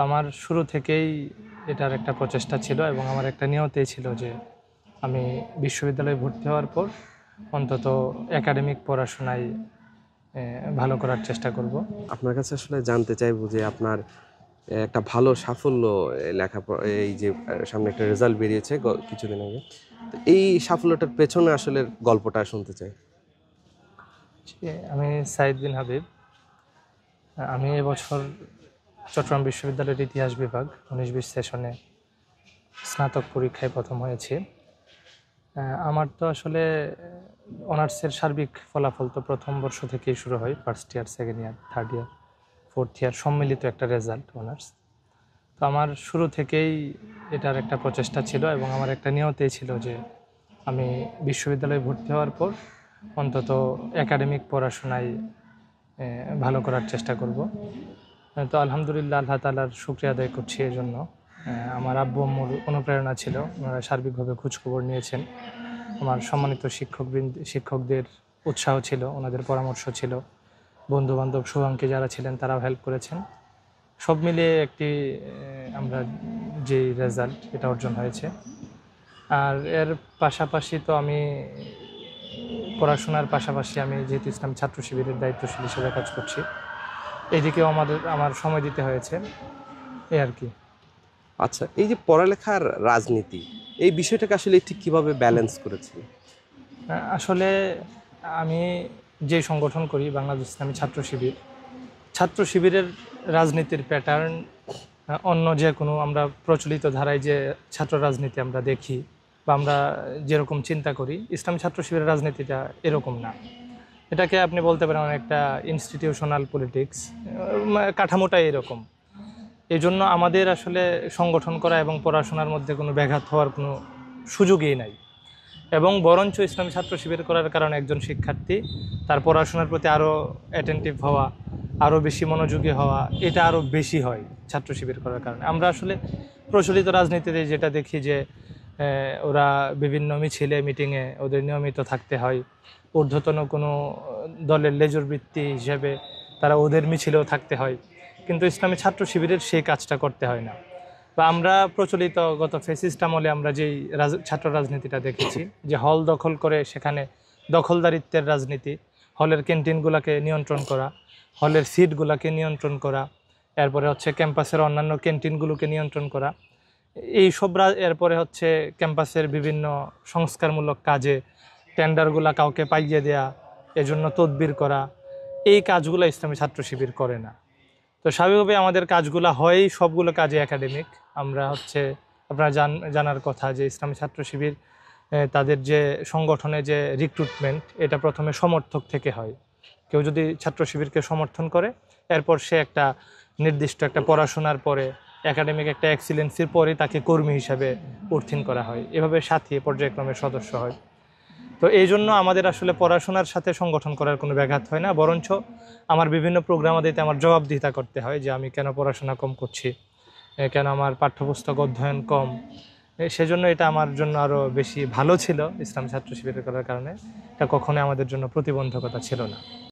আমার শুরু থেকেই এটার একটা প্রচেষ্টা ছিল এবং আমার একটা নিয়তেই ছিল যে আমি বিশ্ববিদ্যালয়ে ভর্তি হওয়ার পর অন্তত একাডেমিক পড়াশোনায় ভালো করার চেষ্টা করব। আপনার কাছে আসলে জানতে চাইবো যে আপনার একটা ভালো সাফল্য লেখাপড়া এই যে সামনে একটা রেজাল্ট বেরিয়েছে কিছুদিন আগে, তো এই সাফল্যটার পেছনে আসলে গল্পটা শুনতে চাই। আমি সাইদ বিন হাবিব। আমি এবছর চট্টগ্রাম বিশ্ববিদ্যালয়ের ইতিহাস বিভাগ 19-20 সেশনে স্নাতক পরীক্ষায় প্রথম হয়েছি। আমার তো আসলে অনার্সের সার্বিক ফলাফল তো প্রথম বর্ষ থেকেই শুরু হয়, first year, second year, third year, fourth year সম্মিলিত একটা রেজাল্ট অনার্স। তো আমার শুরু থেকেই এটার একটা প্রচেষ্টা ছিল এবং আমার একটা নিয়তেই ছিল যে আমি বিশ্ববিদ্যালয়ে ভর্তি হওয়ার পর অন্তত একাডেমিক পড়াশোনায় ভালো করার চেষ্টা করব। তো আলহামদুলিল্লাহ, আল্লাহ তাআলার শুকরিয়া আদায় করছি এই জন্য। আমার আব্বু আম্মুর অনুপ্রেরণা ছিল, ওনারা সার্বিকভাবে খোঁজখবর নিয়েছেন। আমার সম্মানিত শিক্ষকদের উৎসাহ ছিল, ওনাদের পরামর্শ ছিল, বন্ধুবান্ধব শুভাঙ্কি যারা ছিলেন তারাও হেল্প করেছেন। সব মিলিয়ে একটি আমরা যে রেজাল্ট এটা অর্জন হয়েছে। আর এর পাশাপাশি তো আমি পড়াশোনার পাশাপাশি আমি যেহেতু ইসলাম ছাত্র শিবিরের দায়িত্বশীল হিসেবে কাজ করছি, এদিকেও আমার সময় দিতে হয়েছে, এই আর কি। আচ্ছা, এই যে পড়ালেখার রাজনীতি, এই বিষয়টাকে আসলে ঠিক কিভাবে ব্যালেন্স করেছেন? আসলে আমি যে সংগঠন করি, বাংলাদেশ ইসলামী ছাত্র শিবিরের রাজনীতির প্যাটার্ন অন্য যে কোনো আমরা প্রচলিত ধারায় যে ছাত্র রাজনীতি আমরা দেখি বা আমরা যেরকম চিন্তা করি, ইসলামী ছাত্র শিবিরের রাজনীতিটা এরকম না। এটাকে আপনি বলতে পারেন অনেকটা ইনস্টিটিউশনাল পলিটিক্স, কাঠামোটাই এরকম। এই জন্য আমাদের আসলে সংগঠন করা এবং পড়াশোনার মধ্যে কোনো ব্যাঘাত হওয়ার কোনো সুযোগই নাই। এবং বরঞ্চ ইসলামী ছাত্র শিবির করার কারণে একজন শিক্ষার্থী তার পড়াশোনার প্রতি আরও অ্যাটেন্টিভ হওয়া, আরও বেশি মনোযোগী হওয়া, এটা আরও বেশি হয় ছাত্র শিবির করার কারণে। আমরা আসলে প্রচলিত রাজনীতিতে যেটা দেখি যে ওরা বিভিন্ন মিছিলে মিটিংয়ে ওদের নিয়মিত থাকতে হয়, ঊর্ধ্বতন কোনো দলের লেজুর বৃত্তি হিসেবে তারা ওদের মিছিলেও থাকতে হয়, কিন্তু ইসলামী ছাত্র শিবিরের সেই কাজটা করতে হয় না। বা আমরা প্রচলিত গত ফ্যাসিস্ট আমলে আমরা যেই ছাত্র রাজনীতিটা দেখেছি, যে হল দখল করে সেখানে দখলদারিত্বের রাজনীতি, হলের ক্যান্টিনগুলোকে নিয়ন্ত্রণ করা, হলের সিটগুলোকে নিয়ন্ত্রণ করা, এরপরে হচ্ছে ক্যাম্পাসের অন্যান্য ক্যান্টিনগুলোকে নিয়ন্ত্রণ করা, এই সব এরপরে হচ্ছে ক্যাম্পাসের বিভিন্ন সংস্কারমূলক কাজে টেন্ডারগুলা কাউকে পাইয়ে দেয়া, এজন্য তদবির করা, এই কাজগুলো ইসলামী ছাত্র শিবির করে না। তো স্বাভাবিকভাবে আমাদের কাজগুলো হয় সবগুলো কাজে একাডেমিক। আমরা হচ্ছে আপনারা জানার কথা যে ইসলামী ছাত্র শিবির তাদের যে সংগঠনে যে রিক্রুটমেন্ট, এটা প্রথমে সমর্থক থেকে হয়। কেউ যদি ছাত্র শিবিরকে সমর্থন করে, এরপর সে একটা নির্দিষ্ট একটা পড়াশোনার পরে একাডেমিক একটা এক্সিলেন্সির পরে তাকে কর্মী হিসাবে উত্তীর্ণ করা হয়, এভাবে সাথী পর্যায়ক্রমে সদস্য হয়। তো এই জন্য আমাদের আসলে পড়াশোনার সাথে সংগঠন করার কোনো ব্যাঘাত হয় না, বরঞ্চ আমার বিভিন্ন প্রোগ্রাম দিতে আমার জবাবদিহিতা করতে হয় যে আমি কেন পড়াশোনা কম করছি, কেন আমার পাঠ্যপুস্তক অধ্যয়ন কম। সেজন্য এটা আমার জন্য আরও বেশি ভালো ছিল ইসলাম ছাত্র শিবিরের করার কারণে। এটা কখনোই আমাদের জন্য প্রতিবন্ধকতা ছিল না।